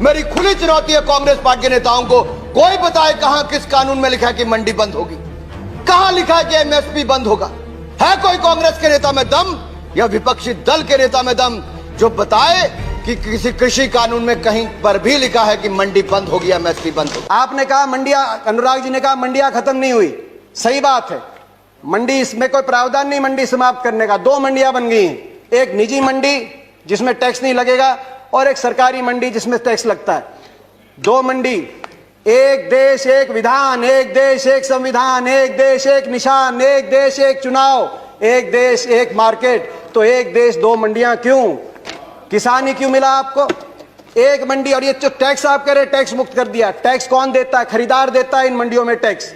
मेरी खुली चुनौती है कांग्रेस पार्टी के नेताओं को, कोई बताए कहां किस कानून में लिखा है कि मंडी बंद होगी, कहां लिखा है कि एमएसपी बंद होगा? है कोई कांग्रेस के नेता में दम या विपक्षी दल के नेता में दम जो बताए कि किसी कृषि कानून में कहीं पर भी लिखा है कि मंडी बंद होगी, एमएसपी बंद होगी? आपने कहा मंडियां, अनुराग जी ने कहा मंडियां खत्म नहीं हुई, सही बात है। मंडी, इसमें कोई प्रावधान नहीं मंडी समाप्त करने का। 2 मंडियां बन गई हैं, एक निजी मंडी जिसमें टैक्स नहीं लगेगा और एक सरकारी मंडी जिसमें टैक्स लगता है। 2 मंडी, एक देश एक विधान, एक देश एक संविधान, एक देश एक निशान, एक देश एक चुनाव, एक देश एक मार्केट। तो एक देश 2 मंडियां क्यों? किसान ही क्यों मिला आपको? एक मंडी। और ये जो टैक्स आप कह रहे टैक्स मुक्त कर दिया, टैक्स कौन देता है? खरीदार देता है इन मंडियों में टैक्स,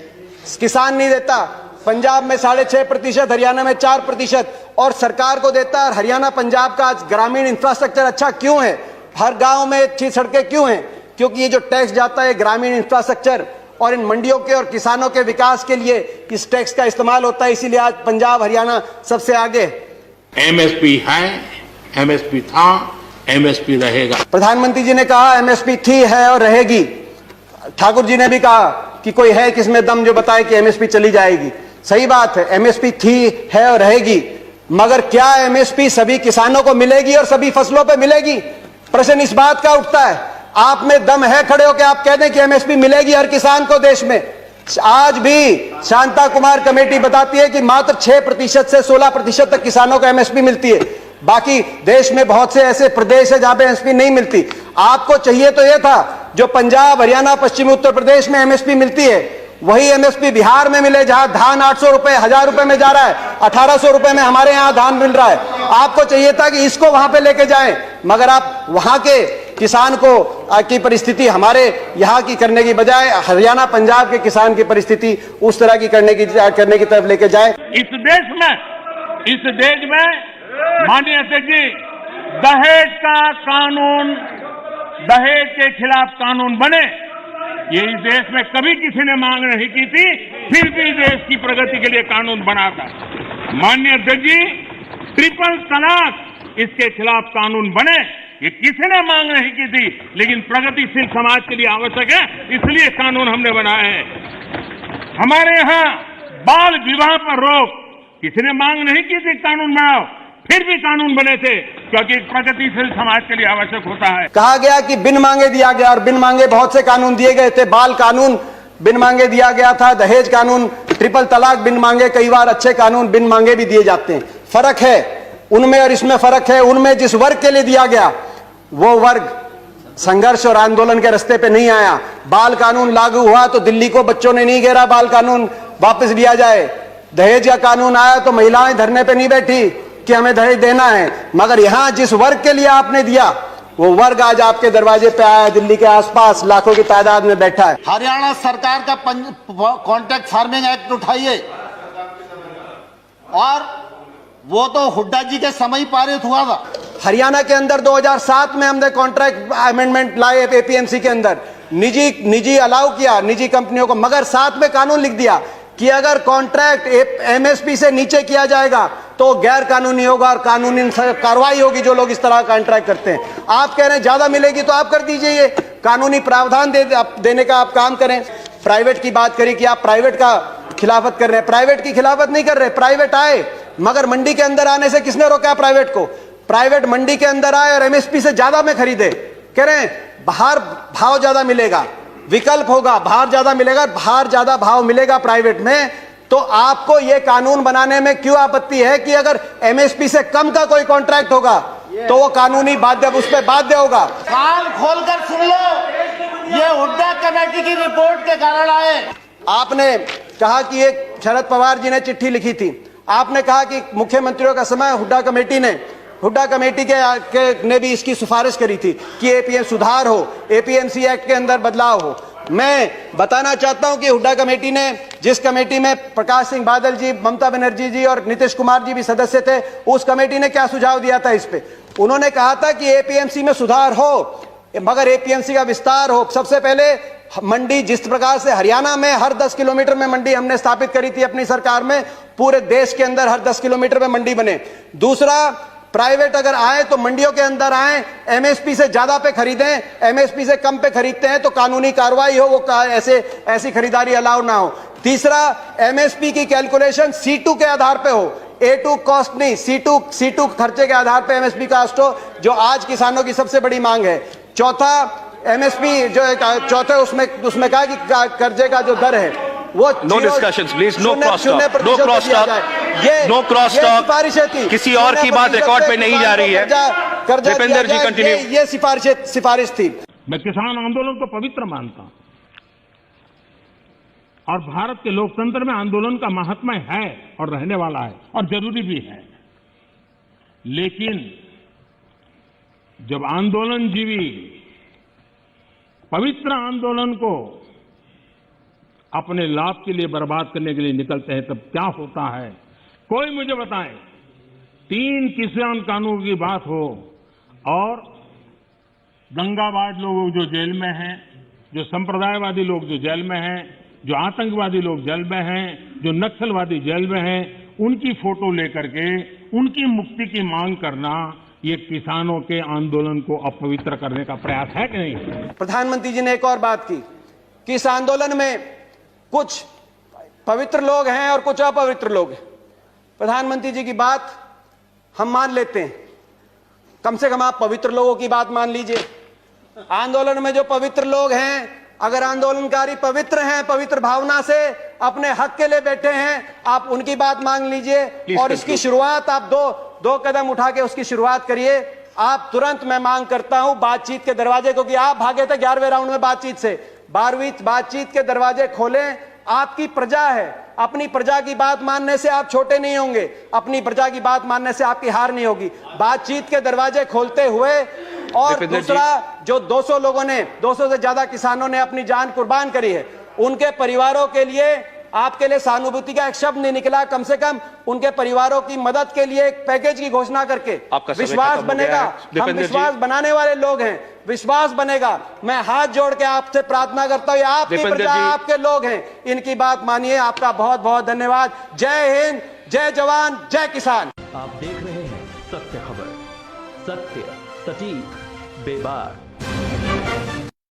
किसान नहीं देता। पंजाब में 6.5%, हरियाणा में 4% और सरकार को देता है। हरियाणा पंजाब का आज ग्रामीण इंफ्रास्ट्रक्चर अच्छा क्यों है? हर गांव में अच्छी सड़कें क्यों हैं? क्योंकि ये जो टैक्स जाता है ग्रामीण इंफ्रास्ट्रक्चर और इन मंडियों के और किसानों के विकास के लिए इस टैक्स का इस्तेमाल होता है। इसीलिए आज पंजाब हरियाणा सबसे आगे। एमएसपी है, एमएसपी था, एमएसपी रहेगा। प्रधानमंत्री जी ने कहा एमएसपी थी, है और रहेगी। ठाकुर जी ने भी कहा कि कोई है किसमें दम जो बताए कि एमएसपी चली जाएगी। सही बात है, एमएसपी थी, है और रहेगी, मगर क्या एमएसपी सभी किसानों को मिलेगी और सभी फसलों पे मिलेगी? प्रश्न इस बात का उठता है। आप में दम है खड़े होकर आप कह दें कि एमएसपी मिलेगी हर किसान को देश में? आज भी शांता कुमार कमेटी बताती है कि मात्र 6% से 16% तक किसानों को एमएसपी मिलती है। बाकी देश में बहुत से ऐसे प्रदेश है जहां पे एमएसपी नहीं मिलती। आपको चाहिए तो यह था जो पंजाब, हरियाणा, पश्चिमी उत्तर प्रदेश में एमएसपी मिलती है वही एमएसपी बिहार में मिले, जहां धान 800 रुपए, 1000 रुपए में जा रहा है, 1800 रुपए में हमारे यहां धान मिल रहा है। आपको चाहिए था कि इसको वहां पे लेके जाएं, मगर आप वहां के किसान को की परिस्थिति हमारे यहां की करने की बजाय हरियाणा पंजाब के किसान की परिस्थिति उस तरह की करने की तरफ लेके जाए। इस देश में माननीय अध्यक्ष जी, दहेज का कानून, दहेज के खिलाफ कानून बने, ये इस देश में कभी किसी ने मांग नहीं की थी, फिर भी देश की प्रगति के लिए कानून बना था। माननीय अध्यक्ष जी, ट्रिपल तलाक, इसके खिलाफ कानून बने, ये किसी ने मांग नहीं की थी, लेकिन प्रगतिशील समाज के लिए आवश्यक है, इसलिए कानून हमने बनाए हैं। हमारे यहां बाल विवाह पर रोक, किसी ने मांग नहीं की थी कानून बनाओ, फिर भी कानून बने थे, क्योंकि प्रगतिशील समाज के लिए आवश्यक होता है। कहा गया कि बिन मांगे दिया गया, और बिन मांगे बहुत से कानून दिए गए थे। बाल कानून बिन मांगे दिया गया था, दहेज कानून, ट्रिपल तलाक बिन मांगे, कई बार अच्छे कानून बिन मांगे भी दिए जाते हैं। फर्क है उनमें और इसमें फर्क है। उनमें जिस वर्ग के लिए दिया गया वो वर्ग संघर्ष और आंदोलन के रास्ते पे नहीं आया। बाल कानून लागू हुआ तो दिल्ली को बच्चों ने नहीं घेरा बाल कानून वापस लिया जाए। दहेज का कानून आया तो महिलाएं धरने पे नहीं बैठी कि हमें दहेज देना है, मगर यहां जिस वर्ग के लिए आपने दिया वो वर्ग आज आपके दरवाजे पे आया, दिल्ली के आसपास लाखों की तादाद में बैठा है। हरियाणा सरकार का कॉन्ट्रैक्ट फार्मिंग एक्ट उठाइए, और वो तो हुड्डा जी के समय पारित हुआ था। हरियाणा के अंदर 2007 में हमने कॉन्ट्रैक्ट अमेंडमेंट लाए एपीएमसी के अंदर, निजी अलाउ किया निजी कंपनियों को, मगर साथ में कानून लिख दिया कि अगर कॉन्ट्रैक्ट एमएसपी से नीचे किया जाएगा तो गैर कानूनी होगा और कानूनी कार्रवाई होगी जो लोग इस तरह का कॉन्ट्रैक्ट करते हैं। आप कह रहे हैं ज्यादा मिलेगी तो आप कर दीजिए, ये कानूनी प्रावधान देने का आप काम करें। प्राइवेट की बात करें कि आप प्राइवेट का खिलाफत कर रहे हैं, प्राइवेट की खिलाफत नहीं कर रहे। प्राइवेट आए, मगर मंडी के अंदर आने से किसने रोका प्राइवेट को? प्राइवेट मंडी के अंदर आए और एमएसपी से ज्यादा में खरीदे। कह रहे हैं बाहर भाव ज्यादा मिलेगा, विकल्प होगा, बाहर ज्यादा मिलेगा, बाहर ज्यादा भाव मिलेगा प्राइवेट में। तो आपको यह कानून बनाने में क्यों आपत्ति है कि अगर एमएसपी से कम का कोई कॉन्ट्रैक्ट होगा तो वो कानूनी बाध्य, उस पर बाध्य होगा? कान खोलकर सुन लो, ये हुड्डा कमेटी की रिपोर्ट के कारण आए। आपने कहा कि एक शरद पवार जी ने चिट्ठी लिखी थी, आपने कहा कि मुख्यमंत्रियों का समय हुड्डा कमेटी ने भी इसकी सिफारिश करी थी कि एपीएम सुधार हो, एपीएमसी एक्ट के अंदर बदलाव हो। मैं बताना चाहता हूं कि हुड्डा कमेटी ने, जिस कमेटी में प्रकाश सिंह बादल जी, ममता बनर्जी जी और नीतीश कुमार जी भी सदस्य थे, उस कमेटी ने क्या सुझाव दिया था इस पे? उन्होंने कहा था कि एपीएमसी में सुधार हो, मगर एपीएमसी का विस्तार हो। सबसे पहले मंडी, जिस प्रकार से हरियाणा में हर 10 किलोमीटर में मंडी हमने स्थापित करी थी अपनी सरकार में, पूरे देश के अंदर हर 10 किलोमीटर में मंडी बने। दूसरा, प्राइवेट अगर आए तो मंडियों के अंदर आए, एमएसपी से ज्यादा पे खरीदें, एमएसपी से कम पे खरीदते हैं तो कानूनी कार्रवाई हो, वो ऐसी खरीदारी अलाउ ना हो। तीसरा, एमएसपी की कैलकुलेशन C2 के आधार पे हो, A2 कॉस्ट नहीं, C2 खर्चे के आधार पे एमएसपी कास्ट हो, जो आज किसानों की सबसे बड़ी मांग है। चौथा, एमएसपी जो चौथे उसमें कहा कि कर्जे का जो दर है वो no discussions please, no cross talk, no cross talk, no cross talk. किसी और की बात रिकॉर्ड पे नहीं जा रही है। दीपेंद्र जी कंटिन्यू। ये सिफारिश थी। मैं किसान आंदोलन को पवित्र मानता हूं और भारत के लोकतंत्र में आंदोलन का महात्म्य है और रहने वाला है और जरूरी भी है। लेकिन जब आंदोलनजीवी पवित्र आंदोलन को अपने लाभ के लिए बर्बाद करने के लिए निकलते हैं, तब क्या होता है? कोई मुझे बताए, 3 किसान कानून की बात हो और दंगाबाज लोग जो जेल में हैं, जो संप्रदायवादी लोग जो जेल में हैं, जो आतंकवादी लोग जेल में हैं, जो नक्सलवादी जेल में हैं, उनकी फोटो लेकर के उनकी मुक्ति की मांग करना, ये किसानों के आंदोलन को अपवित्र करने का प्रयास है कि नहीं? प्रधानमंत्री जी ने एक और बात की कि इस आंदोलन में कुछ पवित्र लोग हैं और कुछ अपवित्र लोग हैं। प्रधानमंत्री जी की बात हम मान लेते हैं, कम से कम आप पवित्र लोगों की बात मान लीजिए। आंदोलन में जो पवित्र लोग हैं, अगर आंदोलनकारी पवित्र हैं, पवित्र भावना से अपने हक के लिए बैठे हैं, आप उनकी बात मांग लीजिए और इसकी शुरुआत आप दो कदम उठा के उसकी शुरुआत करिए। आप तुरंत, मैं मांग करता हूं, बातचीत के दरवाजे, क्योंकि आप भागे थे 11वें राउंड में बातचीत से, 12वीं बातचीत के दरवाजे खोलें। आपकी प्रजा है, अपनी प्रजा की बात मानने से आप छोटे नहीं होंगे, अपनी प्रजा की बात मानने से आपकी हार नहीं होगी। बातचीत के दरवाजे खोलते हुए, और दूसरा, जो 200 लोगों ने, 200 से ज्यादा किसानों ने अपनी जान कुर्बान करी है, उनके परिवारों के लिए आपके लिए सहानुभूति का एक शब्द नहीं निकला। कम से कम उनके परिवारों की मदद के लिए एक पैकेज की घोषणा करके विश्वास बनेगा। हम विश्वास बनाने वाले लोग हैं, विश्वास बनेगा। मैं हाथ जोड़ के आपसे प्रार्थना करता हूं, आपकी प्रजा, आपके लोग हैं, इनकी बात मानिए। आपका बहुत बहुत धन्यवाद। जय हिंद, जय जवान, जय किसान। आप देख रहे हैं सत्य खबर, सत्य सटीक बेबाक।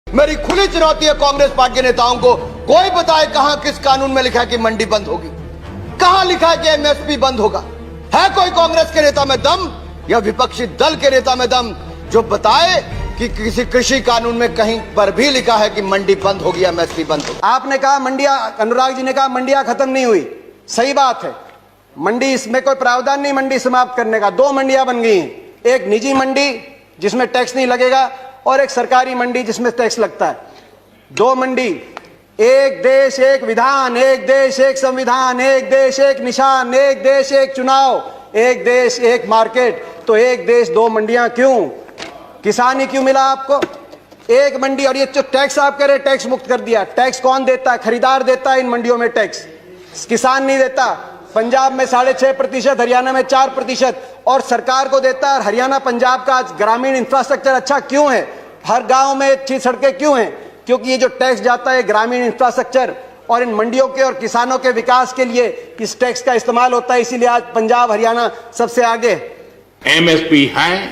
मेरी खुली चुनौती है कांग्रेस पार्टी के नेताओं को, कोई बताए कहां किस कानून में लिखा है कि मंडी बंद होगी? कहां लिखा है कि एमएसपी बंद होगा? है कोई कांग्रेस के नेता में दम या विपक्षी दल के नेता में दम जो बताए कि किसी कृषि कानून में कहीं पर भी लिखा है कि मंडी बंद होगी, एमएसपी बंद होगी? आपने कहा मंडियां, अनुराग जी ने कहा मंडियां खत्म नहीं हुई। सही बात है, मंडी, इसमें कोई प्रावधान नहीं मंडी समाप्त करने का। 2 मंडियां बन गई हैं, एक निजी मंडी जिसमें टैक्स नहीं लगेगा और एक सरकारी मंडी जिसमें टैक्स लगता है। 2 मंडी, एक देश एक विधान, एक देश एक संविधान, एक देश एक निशान, एक देश एक चुनाव, एक देश एक मार्केट। तो एक देश 2 मंडियां क्यों? किसान ही क्यों मिला आपको? एक मंडी। और ये जो टैक्स आप कह रहे टैक्स मुक्त कर दिया, टैक्स कौन देता है? खरीदार देता है इन मंडियों में टैक्स, किसान नहीं देता। पंजाब में 6.5%, हरियाणा में 4% और सरकार को देता है। हरियाणा पंजाब का ग्रामीण इंफ्रास्ट्रक्चर अच्छा क्यों है? हर गांव में अच्छी सड़कें क्यों हैं? क्योंकि ये जो टैक्स जाता है ग्रामीण इंफ्रास्ट्रक्चर और इन मंडियों के और किसानों के विकास के लिए इस टैक्स का इस्तेमाल होता है। इसीलिए आज पंजाब, हरियाणा सबसे आगे। एमएसपी है,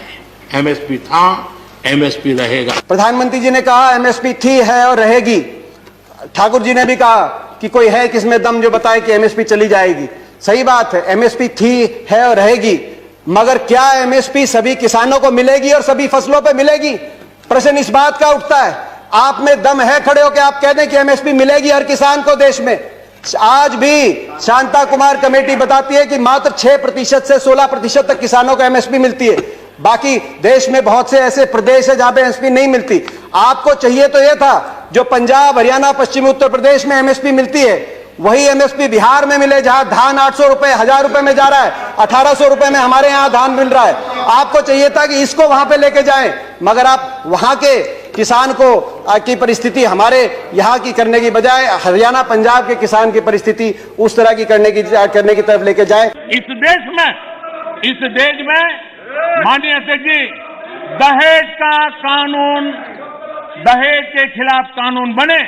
एमएसपी था, एमएसपी रहेगा। प्रधानमंत्री जी ने कहा एमएसपी थी, है और रहेगी। ठाकुर जी ने भी कहा कि कोई है किसमें दम जो बताए कि एमएसपी चली जाएगी। सही बात है, एमएसपी थी, है और रहेगी, मगर क्या एमएसपी सभी किसानों को मिलेगी और सभी फसलों पे मिलेगी? प्रश्न इस बात का उठता है। आप में दम है खड़े होकर आप कह दें कि एमएसपी मिलेगी हर किसान को देश में? आज भी शांता कुमार कमेटी बताती है कि मात्र 6% से 16% तक किसानों को एमएसपी मिलती है। बाकी देश में बहुत से ऐसे प्रदेश है जहां पे एमएसपी नहीं मिलती। आपको चाहिए तो यह था जो पंजाब, हरियाणा, पश्चिमी उत्तर प्रदेश में एमएसपी मिलती है, वही एमएसपी बिहार में मिले, जहां धान 800 रुपए, 1000 रुपए में जा रहा है, 1800 रुपए में हमारे यहां धान मिल रहा है। आपको चाहिए था कि इसको वहां पे लेके जाएं, मगर आप वहां के किसान को की परिस्थिति हमारे यहां की करने की बजाय हरियाणा, पंजाब के किसान की परिस्थिति उस तरह की करने की तरफ लेके जाए। इस देश में माननीय अध्यक्ष जी, दहेज का कानून, दहेज के खिलाफ कानून बने,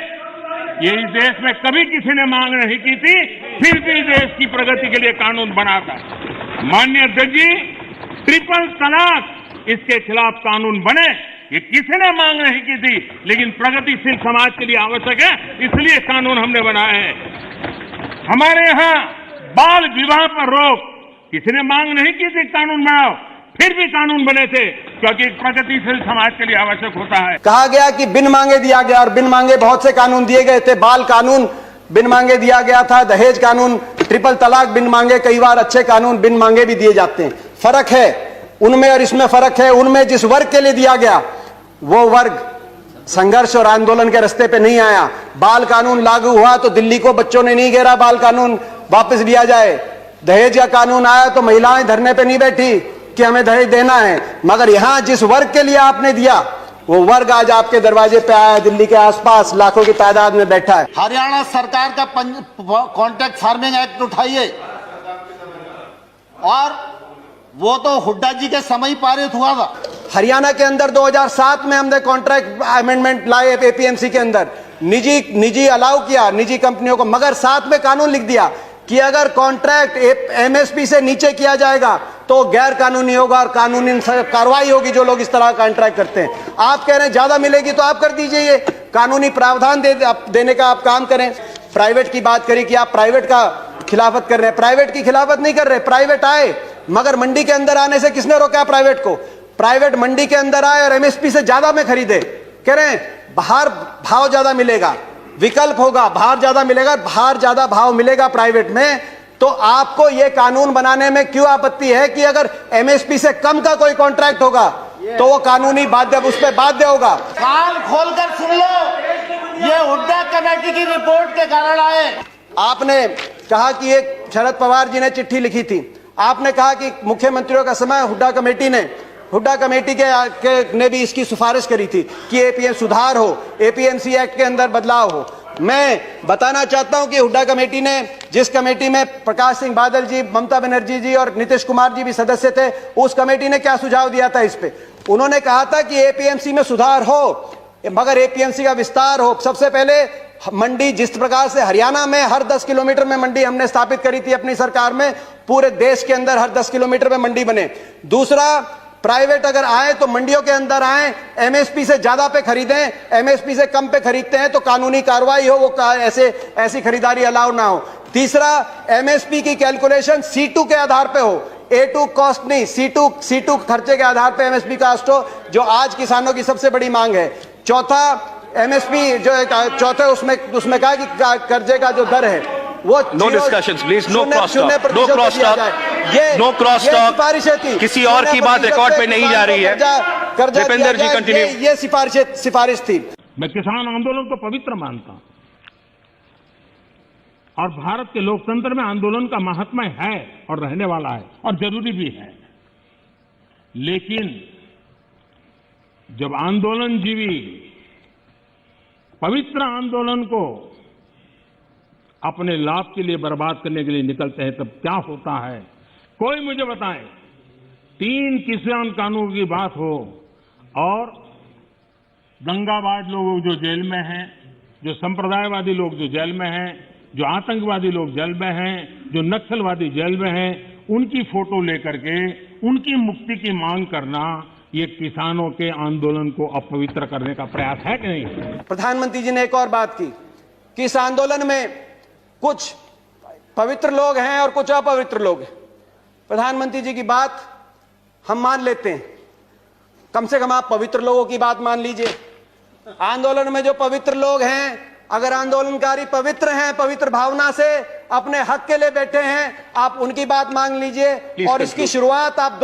ये इस देश में कभी किसी ने मांग नहीं की थी, फिर भी देश की प्रगति के लिए कानून बनाता है। माननीय अध्यक्ष जी, ट्रिपल तलाक इसके खिलाफ कानून बने, ये किसी ने मांग नहीं की थी, लेकिन प्रगतिशील समाज के लिए आवश्यक है, इसलिए कानून हमने बनाए हैं। हमारे यहां बाल विवाह पर रोक किसी ने मांग नहीं की थी कानून बनाओ, फिर भी कानून बने थे, क्योंकि प्रगतिशील समाज के लिए आवश्यक होता है। कहा गया कि बिन मांगे दिया गया, और बिन मांगे बहुत से कानून दिए गए थे। बाल कानून बिन मांगे दिया गया था, दहेज कानून, ट्रिपल तलाक बिन मांगे, कई बार अच्छे कानून बिन मांगे भी दिए जाते हैं। फर्क है उनमें और इसमें फर्क है। उनमें जिस वर्ग के लिए दिया गया वो वर्ग संघर्ष और आंदोलन के रास्ते पे नहीं आया। बाल कानून लागू हुआ तो दिल्ली को बच्चों ने नहीं घेरा बाल कानून वापस लिया जाए। दहेज का कानून आया तो महिलाएं धरने पे नहीं बैठी कि हमें दहेज देना है। मगर यहां जिस वर्ग के लिए आपने दिया वो वर्ग आज आपके दरवाजे पे आया, दिल्ली के आसपास लाखों की तादाद में बैठा है। हरियाणा सरकार का कॉन्ट्रैक्ट फार्मिंग एक्ट उठाइए, और वो तो हुड्डा जी के समय पारित हुआ था। हरियाणा के अंदर 2007 में हमने कॉन्ट्रैक्ट अमेंडमेंट लाए एपीएमसी के अंदर, निजी अलाउ किया निजी कंपनियों को, मगर साथ में कानून लिख दिया कि अगर कॉन्ट्रैक्ट एमएसपी से नीचे किया जाएगा तो गैर कानूनी होगा और कानूनी कार्रवाई होगी जो लोग इस तरह का कॉन्ट्रैक्ट करते हैं। आप कह रहे हैं ज्यादा मिलेगी तो आप कर दीजिए, ये कानूनी प्रावधान देने का आप काम करें। प्राइवेट की बात करी कि आप प्राइवेट का खिलाफत कर रहे हैं, प्राइवेट की खिलाफत नहीं कर रहे। प्राइवेट आए, मगर मंडी के अंदर आने से किसने रोका प्राइवेट को? प्राइवेट मंडी के अंदर आए और एमएसपी से ज्यादा में खरीदे। कह रहे हैं बाहर भाव ज्यादा मिलेगा, विकल्प होगा, बाहर ज्यादा मिलेगा, बाहर ज्यादा भाव मिलेगा प्राइवेट में। तो आपको यह कानून बनाने में क्यों आपत्ति है कि अगर एमएसपी से कम का कोई कॉन्ट्रैक्ट होगा तो वो कानूनी बाध्य, उस पर बाध्य होगा। कान खोलकर सुन लो, ये हुड्डा कमेटी की रिपोर्ट के कारण आए। आपने कहा कि एक शरद पवार जी ने चिट्ठी लिखी थी, आपने कहा कि मुख्यमंत्रियों का समय हुड्डा कमेटी ने भी इसकी सिफारिश करी थी कि एपीएम सुधार हो, एपीएमसी एक्ट के अंदर बदलाव हो। मैं बताना चाहता हूं कि हुड्डा कमेटी ने, जिस कमेटी में प्रकाश सिंह बादल जी, ममता बनर्जी जी और नीतीश कुमार जी भी सदस्य थे, उस कमेटी ने क्या सुझाव दिया था इस पे? उन्होंने कहा था कि एपीएमसी में सुधार हो, मगर एपीएमसी का विस्तार हो। सबसे पहले मंडी, जिस प्रकार से हरियाणा में हर 10 किलोमीटर में मंडी हमने स्थापित करी थी अपनी सरकार में, पूरे देश के अंदर हर 10 किलोमीटर में मंडी बने। दूसरा, प्राइवेट अगर आए तो मंडियों के अंदर आए, एमएसपी से ज्यादा पे खरीदें, एमएसपी से कम पे खरीदते हैं तो कानूनी कार्रवाई हो, वो ऐसी खरीदारी अलाउ ना हो। तीसरा, एमएसपी की कैलकुलेशन C2 के आधार पे हो, A2 कॉस्ट नहीं, C2 खर्चे के आधार पे एमएसपी कॉस्ट हो, जो आज किसानों की सबसे बड़ी मांग है। चौथा, एमएसपी जो चौथे उसमें कहा कि कर्जे का जो दर है वो no discussions please, no cross talk, no cross talk, no cross talk. किसी और की बात रिकॉर्ड पे नहीं जा रही है। दीपेंद्र जी कंटिन्यू। ये सिफारिश थी। मैं किसान आंदोलन को पवित्र मानता हूं और भारत के लोकतंत्र में आंदोलन का महात्म्य है और रहने वाला है और जरूरी भी है। लेकिन जब आंदोलनजीवी पवित्र आंदोलन को अपने लाभ के लिए बर्बाद करने के लिए निकलते हैं, तब क्या होता है? कोई मुझे बताए। 3 किसान कानून की बात हो और दंगाबाज लोग जो जेल में हैं, जो संप्रदायवादी लोग जो जेल में हैं, जो आतंकवादी लोग जेल में हैं, जो नक्सलवादी जेल में हैं, उनकी फोटो लेकर के उनकी मुक्ति की मांग करना, ये किसानों के आंदोलन को अपवित्र करने का प्रयास है कि नहीं? प्रधानमंत्री जी ने एक और बात की कि इस आंदोलन में कुछ पवित्र लोग हैं और कुछ अपवित्र लोग हैं। प्रधानमंत्री जी की बात हम मान लेते हैं, कम से कम आप पवित्र लोगों की बात मान लीजिए। आंदोलन में जो पवित्र लोग हैं, अगर आंदोलनकारी पवित्र हैं, पवित्र भावना से अपने हक के लिए बैठे हैं, आप उनकी बात मान लीजिए और इसकी शुरुआत आप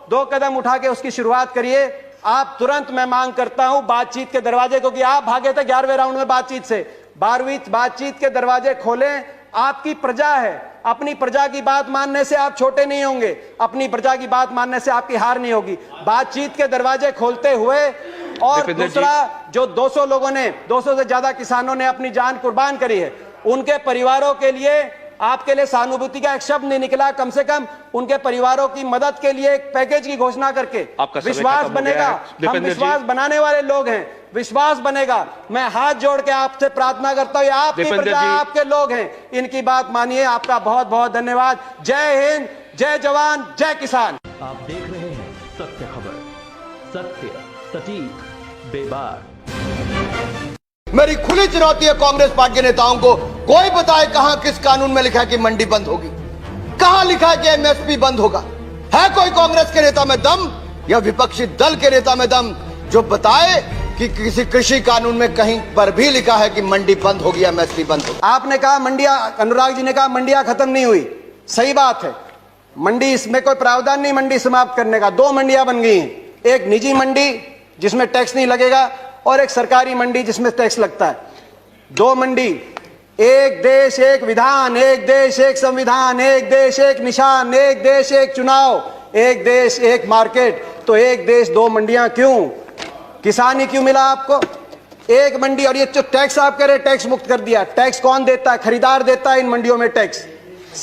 दो कदम उठा के उसकी शुरुआत करिए। आप तुरंत, मैं मांग करता हूं, बातचीत के दरवाजे, क्योंकि आप भागे थे 11वें राउंड में बातचीत से, 12वीं बातचीत के दरवाजे खोलें। आपकी प्रजा है, अपनी प्रजा की बात मानने से आप छोटे नहीं होंगे, अपनी प्रजा की बात मानने से आपकी हार नहीं होगी। बातचीत के दरवाजे खोलते हुए। और दूसरा, जो 200 लोगों ने, 200 से ज्यादा किसानों ने अपनी जान कुर्बान करी है, उनके परिवारों के लिए आपके लिए सहानुभूति का एक शब्द नहीं निकला। कम से कम उनके परिवारों की मदद के लिए एक पैकेज की घोषणा करके विश्वास बनेगा। हम विश्वास बनाने वाले लोग हैं, विश्वास बनेगा। मैं हाथ जोड़ के आपसे प्रार्थना करता हूं, आपकी प्रजा, आपके लोग हैं, इनकी बात मानिए। आपका बहुत बहुत धन्यवाद। जय हिंद, जय जवान, जय किसान। आप देख रहे हैं सत्य, सटीक, बेबाक। मेरी खुली चुनौती है कांग्रेस पार्टी के नेताओं को, कोई बताए कहां किस कानून में लिखा है कि मंडी बंद होगी, कहां लिखा है कि एमएसपी बंद होगा। है कोई कांग्रेस के नेता में दम या विपक्षी दल के नेता में दम जो बताए कि किसी कृषि कानून में कहीं पर भी लिखा है कि मंडी बंद होगी, एमएसपी बंद होगी। आपने कहा मंडियां, अनुराग जी ने कहा मंडियां खत्म नहीं हुई, सही बात है। मंडी, इसमें कोई प्रावधान नहीं मंडी समाप्त करने का। 2 मंडियां बन गई हैं, एक निजी मंडी जिसमें टैक्स नहीं लगेगा और एक सरकारी मंडी जिसमें टैक्स लगता है। 2 मंडी, एक देश एक विधान, एक देश एक संविधान, एक देश एक निशान, एक देश एक चुनाव, एक देश एक मार्केट। तो एक देश 2 मंडियां क्यों? किसान ही क्यों मिला आपको? एक मंडी। और ये जो टैक्स आप कह रहे टैक्स मुक्त कर दिया, टैक्स कौन देता है? खरीदार देता है इन मंडियों में टैक्स,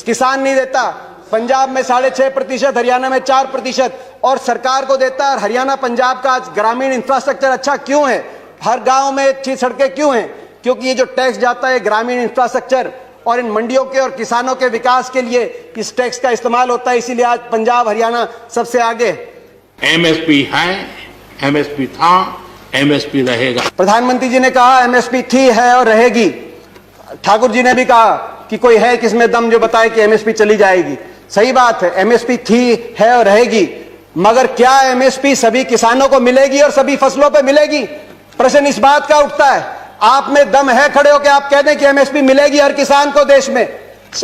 किसान नहीं देता। पंजाब में 6.5%, हरियाणा में 4% और सरकार को देता है। हरियाणा पंजाब का आज ग्रामीण इंफ्रास्ट्रक्चर अच्छा क्यों है? हर गांव में अच्छी सड़कें क्यों हैं? क्योंकि ये जो टैक्स जाता है ग्रामीण इंफ्रास्ट्रक्चर और इन मंडियों के और किसानों के विकास के लिए इस टैक्स का इस्तेमाल होता है। इसीलिए आज पंजाब हरियाणा सबसे आगे है। एमएसपी है, एमएसपी था, एमएसपी रहेगा। प्रधानमंत्री जी ने कहा एमएसपी थी, है और रहेगी। ठाकुर जी ने भी कहा कि कोई है किसमें दम जो बताए कि एमएसपी चली जाएगी। सही बात है, एमएसपी थी, है और रहेगी। मगर क्या एमएसपी सभी किसानों को मिलेगी और सभी फसलों पर मिलेगी? प्रश्न इस बात का उठता है। आप में दम है खड़े होकर आप कह दें कि एमएसपी मिलेगी हर किसान को देश में?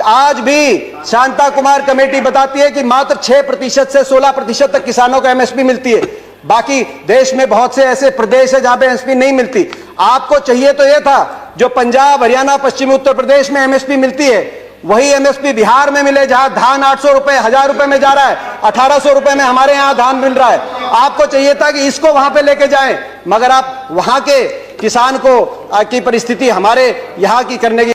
आज भी शांता कुमार कमेटी बताती है कि मात्र 6% से 16% तक किसानों को एमएसपी मिलती है। बाकी देश में बहुत से ऐसे प्रदेश है जहां पे एमएसपी नहीं मिलती। आपको चाहिए तो यह था जो पंजाब, हरियाणा, पश्चिमी उत्तर प्रदेश में एमएसपी मिलती है वही एमएसपी बिहार में मिले, जहां धान 800 रुपए, 1000 रुपए में जा रहा है, 1800 रुपए में हमारे यहां धान मिल रहा है। आपको चाहिए था कि इसको वहां पे लेके जाएं, मगर आप वहां के किसान को की परिस्थिति हमारे यहां की करने की